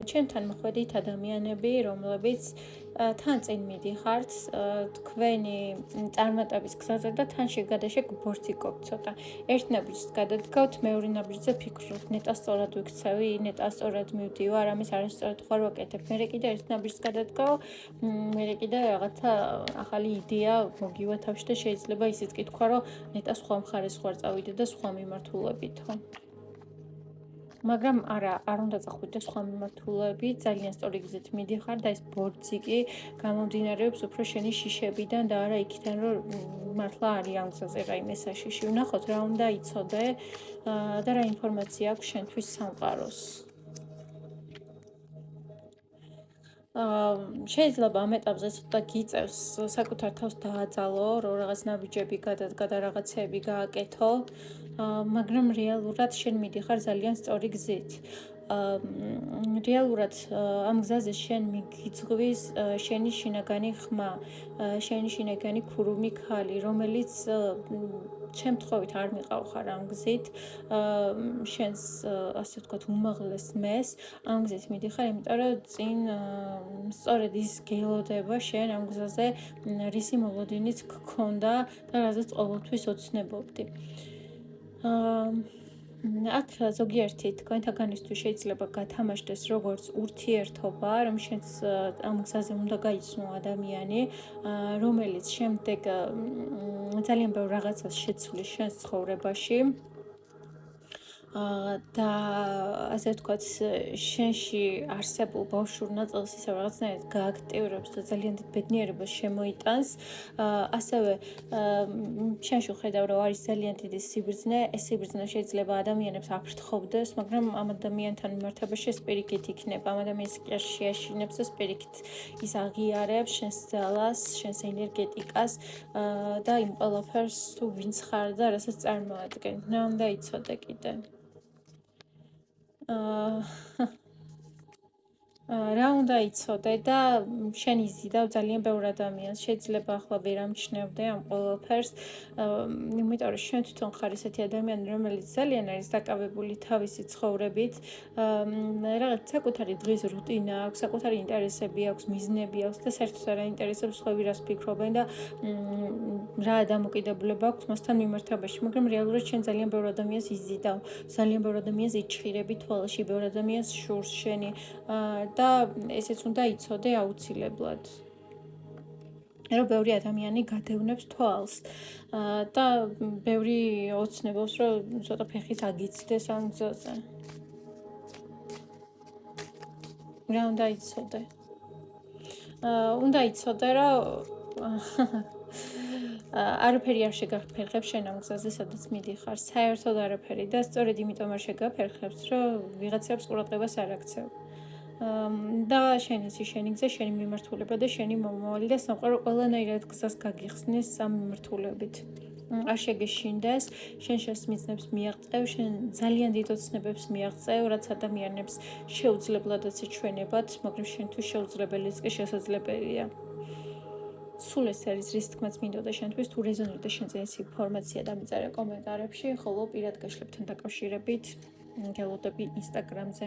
ჩემთან მოხვედით ადამიანები, რომლებიც თან წინ მიდიხართ თქვენი წარმატების გზაზე და თან შეგადაშეგ ბორციკობთ ცოტა. ერთ ნაბიჯს გადადგავთ, მეორე ნაბიჯზე ფიქრობთ, ნეტა სწორად ვიქცევი, ნეტა სწორად მივდივარ, ამის არასწორად ხარ ვაკეთებ. მერე კიდე ერთ ნაბიჯს გადადგავ, მერე კიდე რაღაცა ახალი იდეა მოგივა თავში და შეიძლება ისიც კი თქვა, რომ ნეტა სხვა მხარეს ხარ წავიდე და სხვა მიმართულებით, ხო? მაგრამ არ უნდა წახვიდე სხვა მიმართულებით, ძალიან სწორი გზით მიდიხარ და ეს ბორციკი გამომდინარეობს უფრო შენი შიშებიდან და არა იქიდან, რომ მართლა არის ამ გზაზე რაიმე საშიში. ვნახოთ რა უნდა იცოდე და რა ინფორმაცია აქვს შენთვის სამყაროს. შეიძლება ამ ეტაპზე ცოტა გიწევს საკუთარ თავს დააძალო, რომ რაღაც ნაბიჯები გადადგა და რაღაცები გააკეთო, მაგრამ რეალურად შენ მიდიხარ ძალიან სწორი გზით. რეალურად ამ გზაზე შენ მიგიძღვის შენი შინაგანი ხმა, შენი შინაგანი ქურუმი ქალი, რომელიც შემთხვევით არ მიყავხარ ამ გზით, შენს ასე ვთქვათ უმაღლეს მეს ამ გზით მიდიხარ, იმიტომ რომ წინ სწორედ ის გელოდება შენ ამ გზაზე რისი მოლოდინიც გქონდა და რაზეც ყოველთვის ოცნებობდი. აქ ზოგიერთი თქვენთაგანისთვის შეიძლება გათამაშდეს როგორც ურთიერთობა, რომ შენს ამ გზაზე უნდა გაიცნო ადამიანი, რომელიც შემდეგ ძალიან ბევრ რაღაცას შეცვლის შენს ცხოვრებაში. და ასე ვთქვათ, შენში არსებულ ბავშვურ ნაწილს ისევ რაღაცნაირად გააქტიურებს და ძალიან დიდ ბედნიერებას შემოიტანს. ასევე შენში ხედავ, რომ არის ძალიან დიდი სიბრძნე, ეს სიბრძნე შეიძლება ადამიანებს აფრთხობდეს, მაგრამ ამ ადამიანთან მიმართებაში ეს პირიქით იქნება. ამ ადამიანს კი არ შეაშინებს ეს პირიქით. ის აღიარებს შენს ძალას, შენს ენერგეტიკას და იმ ყველაფერს თუ ვინც ხარ და რასაც წარმოადგენ. რა უნდა იცოდე კიდე? რა უნდა იცოდე და შენ იზიდავ ძალიან ბევრ ადამიანს. შეიძლება ახლა ვერ ამჩნევდე ამ ყველაფერს, იმიტომ რომ შენ თვითონ ხარ ესეთი ადამიანი, რომელიც ძალიან არის დაკავებული თავისი ცხოვრებით, რაღაც საკუთარი დღის რუტინა აქვს, საკუთარი ინტერესები აქვს, მიზნები აქვს და საერთოდ არ აინტერესებს სხვები რას ფიქრობენ და რა დამოკიდებულება აქვს მასთან მიმართებაში, მაგრამ რეალურად შენ ძალიან ბევრ ადამიანს იზიდავ, ძალიან ბევრ ადამიანს იჩხირები თვალში, ბევრ ადამიანს შურს შენი და ესეც უნდა იცოდე აუცილებლად. რომ ბევრი ადამიანი გადევნებს თვალს და ბევრი ოცნებობს, რომ ცოტა ფეხით აგიცდეს ამ გზაზე. რა უნდა იცოდე? უნდა იცოდე, რომ არაფერი არ შეგაფერხებს შენ ამ გზაზე, სადაც მიდიხარ, საერთოდ არაფერი და სწორედ იმიტომ არ შეგაფერხებს, რომ ვიღაცებს ყურადღებას არ აქცევ. და შენ იცი შენი გზა, შენი მიმართულება და შენი მომავალი და სამყარო ყველანაირად გზას გაგიხსნის ამ მიმართულებით. არ შეგეშინდეს, შენ შენს მიზნებს მიაღწევ, შენ ძალიან დიდ ოცნებებს მიაღწევ, რაც ადამიანებს შეუძლებლადაც ეჩვენებათ, მაგრამ შენთვის შეუძლებელიც კი შესაძლებელია. სულ ეს არის რის თქმაც მინდოდა შენთვის, თუ რეზონირდა შენზე ეს ინფორმაცია დამიწერე კომენტარებში, ხოლო პირად გაშლებთან დაკავშირებით გელოდები ინსტაგრამზე.